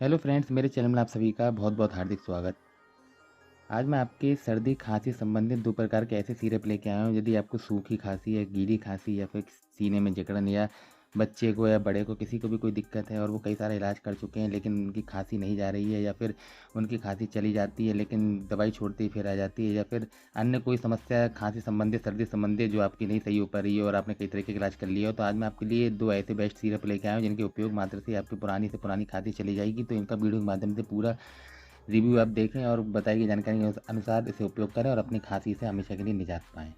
Hello friends, मेरे channel में आप सभी का बहुत बहुत हार्दिक स्वागत। आज मैं आपके सर्दी खांसी संबंधित दो प्रकार के ऐसे सिरप लेके आया हूँ। यदि आपको सूखी खांसी या गीली खांसी या फिर सीने में जकड़न या बच्चे को या बड़े को किसी को भी कोई दिक्कत है और वो कई सारा इलाज कर चुके हैं लेकिन उनकी खांसी नहीं जा रही है, या फिर उनकी खांसी चली जाती है लेकिन दवाई छोड़ते ही फिर आ जाती है, या फिर अन्य कोई समस्या खांसी संबंधित सर्दी संबंधित जो आपकी नहीं सही हो पा रही है और आपने कई तरीके के इलाज कर लिया हो, तो आज मैं आपके लिए दो ऐसे बेस्ट सिरप लेके आया हूँ जिनके उपयोग मात्र से आपकी पुरानी से पुरानी खांसी चली जाएगी। तो इनका वीडियो के माध्यम से पूरा रिव्यू आप देखें और बताई गई जानकारी के अनुसार इसे उपयोग करें और अपनी खांसी से हमेशा के लिए निजात पाएँ।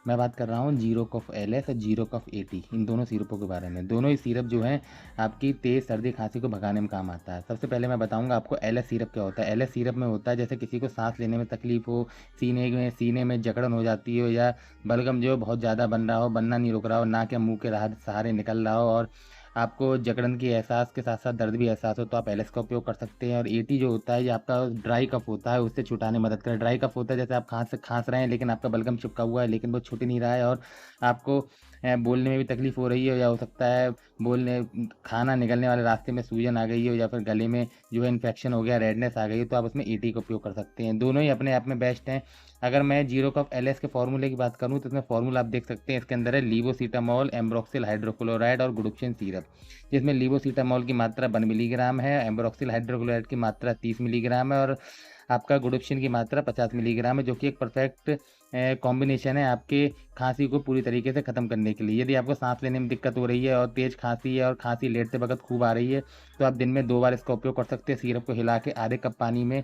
मैं बात कर रहा हूँ जीरो कफ एलएस और जीरो कफ एटी, इन दोनों सिरपों के बारे में। दोनों ही सिरप जो हैं आपकी तेज़ सर्दी खांसी को भगाने में काम आता है। सबसे पहले मैं बताऊंगा आपको एलएस सिरप क्या होता है। एलएस सिरप में होता है जैसे किसी को सांस लेने में तकलीफ हो, सीने में जकड़न हो जाती हो, या बलगम जो बहुत ज़्यादा बन रहा हो, बनना नहीं रुक रहा हो, ना के मुंह के राह सहारे निकल रहा हो, और आपको जकड़न की एहसास के साथ साथ दर्द भी एहसास हो, तो आप एलएस का उपयोग कर सकते हैं। और एटी जो होता है ये आपका ड्राई कफ होता है, उससे छुटाने में मदद करे। ड्राई कफ होता है जैसे आप खांस रहे हैं लेकिन आपका बलगम चिपका हुआ है लेकिन वो छूट नहीं रहा है, और आपको बोलने में भी तकलीफ हो रही है, या हो सकता है बोलने खाना निकलने वाले रास्ते में सूजन आ गई हो, या फिर गले में जो है इन्फेक्शन हो गया, रेडनेस आ गई हो, तो आप उसमें एटी का उपयोग कर सकते हैं। दोनों ही अपने आप में बेस्ट हैं। अगर मैं जीरो कफ एलएस के फार्मूले की बात करूं तो इसमें फार्मूला आप देख सकते हैं। इसके अंदर है लीवोसीटामॉल, एम्ब्रोक्सिल हाइड्रोक्लोराइड और गुडुक्सिन सिरप, जिसमें लीवोसीटामॉल की मात्रा 1 मिलीग्राम है, एम्ब्रोक्सिल हाइड्रोक्लोराइड की मात्रा 30 मिलीग्राम है, और आपका गुडुक्सिन की मात्रा 50 मिलीग्राम है, जो कि एक परफेक्ट कॉम्बिनेशन है आपके खांसी को पूरी तरीके से ख़त्म करने के लिए। यदि आपको सांस लेने में दिक्कत हो रही है और तेज़ खांसी है और खांसी लेटते वक्त खूब आ रही है, तो आप दिन में 2 बार इसका उपयोग कर सकते हैं। सिरप को हिला के आधे कप पानी में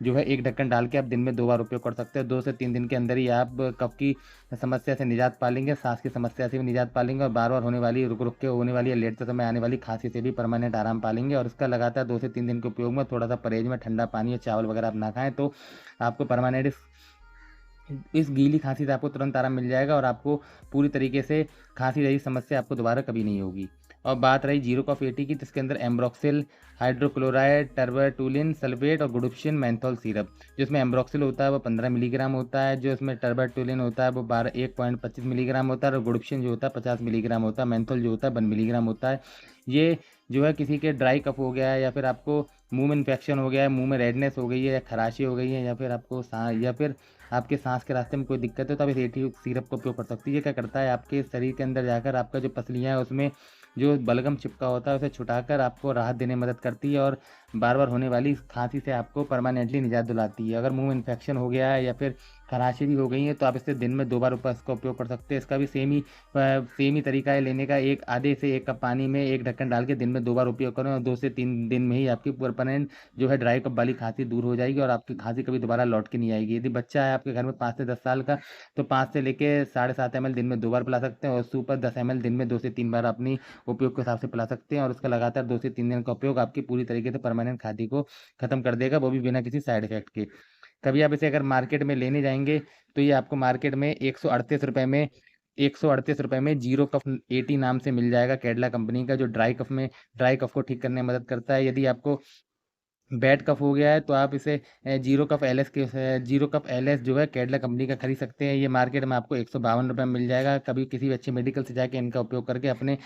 जो है एक ढक्कन डाल के आप दिन में 2 बार उपयोग कर सकते हैं। 2 से 3 दिन के अंदर ही आप कफ की समस्या से निजात पा लेंगे, सांस की समस्या से भी निजात पा लेंगे, और बार बार होने वाली रुक रुक के होने वाली या लेटते समय आने वाली खांसी से भी परमानेंट आराम पा लेंगे। और इसका लगातार 2 से 3 दिन के उपयोग में थोड़ा सा परहेज में ठंडा पानी या चावल वगैरह आप ना खाएं, तो आपको परमानेंट इस गीली खांसी से आपको तुरंत आराम मिल जाएगा, और आपको पूरी तरीके से खांसी जैसी समस्या आपको दोबारा कभी नहीं होगी। और बात रही जीरो कफ एटी की, जिसके अंदर एम्ब्रोक्सिल हाइड्रोक्लोराइड, टर्बाटुलिन सल्फेट और गुडुक्सिन मेंथोल सिरप। जिसमें एम्ब्रोक्सिल होता है वो 15 मिलीग्राम होता है, जो इसमें टर्बाटुलिन होता है वो 1.25 मिलीग्राम होता है, और गुडुक्सिन जो होता है 50 मिलीग्राम होता है, मेंथोल जो होता है 1 मिलीग्राम होता है। ये जो है किसी के ड्राई कफ हो गया है, या फिर आपको मुंह में इन्फेक्शन हो गया है, मुंह में रेडनेस हो गई है, या खराशी हो गई है, या फिर आपको या फिर आपके सांस के रास्ते में कोई दिक्कत है, तो आप इस एटी सिरप का उपयोग कर सकती है। ये क्या करता है, आपके शरीर के अंदर जाकर आपका जो पसलियाँ हैं उसमें जो बलगम चिपका होता है उसे छुटाकर आपको राहत देने में मदद करती है, और बार बार होने वाली खांसी से आपको परमानेंटली निजात दिलाती है। अगर मुंह में इन्फेक्शन हो गया है या फिर खराशी भी हो गई है, तो आप इसे दिन में 2 बार इसका उपयोग कर सकते हैं। इसका भी सेम ही तरीका है लेने का। एक आधे से एक कप पानी में एक ढक्कन डाल के दिन में 2 बार उपयोग करें, और 2 से 3 दिन में ही आपकी परमानेंट जो है ड्राई कप वाली खांसी दूर हो जाएगी, और आपकी खांसी कभी दोबारा लौट के नहीं आएगी। यदि बच्चा है आपके घर में 5 से 10 साल का, तो 5 से लेके 7.5 ml दिन में 2 बार पिला सकते हैं, और उससे ऊपर 10 ml दिन में 2 से 3 बार अपनी उपयोग के हिसाब से पिला सकते हैं। और उसका लगातार 2 से 3 दिन का उपयोग आपकी पूरी तरीके से परमानेंट खांसी को खत्म कर देगा, वो भी बिना किसी साइड इफेक्ट के। कभी आप इसे अगर मार्केट में लेने जाएंगे तो ये आपको मार्केट में 138 रुपये में जीरो कफ एटी नाम से मिल जाएगा, कैडला कंपनी का, जो ड्राई कफ को ठीक करने में मदद करता है। यदि आपको बैड कफ हो गया है तो आप इसे जीरो कप एलएस जो है कैडला कंपनी का खरीद सकते हैं। ये मार्केट में आपको 152 रुपये में मिल जाएगा। कभी किसी भी अच्छे मेडिकल से जाके इनका उपयोग करके अपने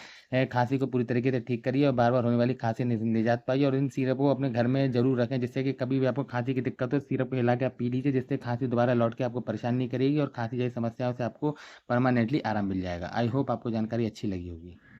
खांसी को पूरी तरीके से ठीक करिए, और बार बार होने वाली खांसी निजात पाइए। और इन सिरप को अपने घर में जरूर रखें, जिससे कि कभी भी आपको खांसी की दिक्कत हो, सिरप को हिला के आप पी लीजिए, जिससे खांसी दोबारा लौट के आपको परेशान नहीं करेगी, और खांसी जैसी समस्याओं से आपको परमानेंटली आराम मिल जाएगा। आई होप आपको जानकारी अच्छी लगी होगी।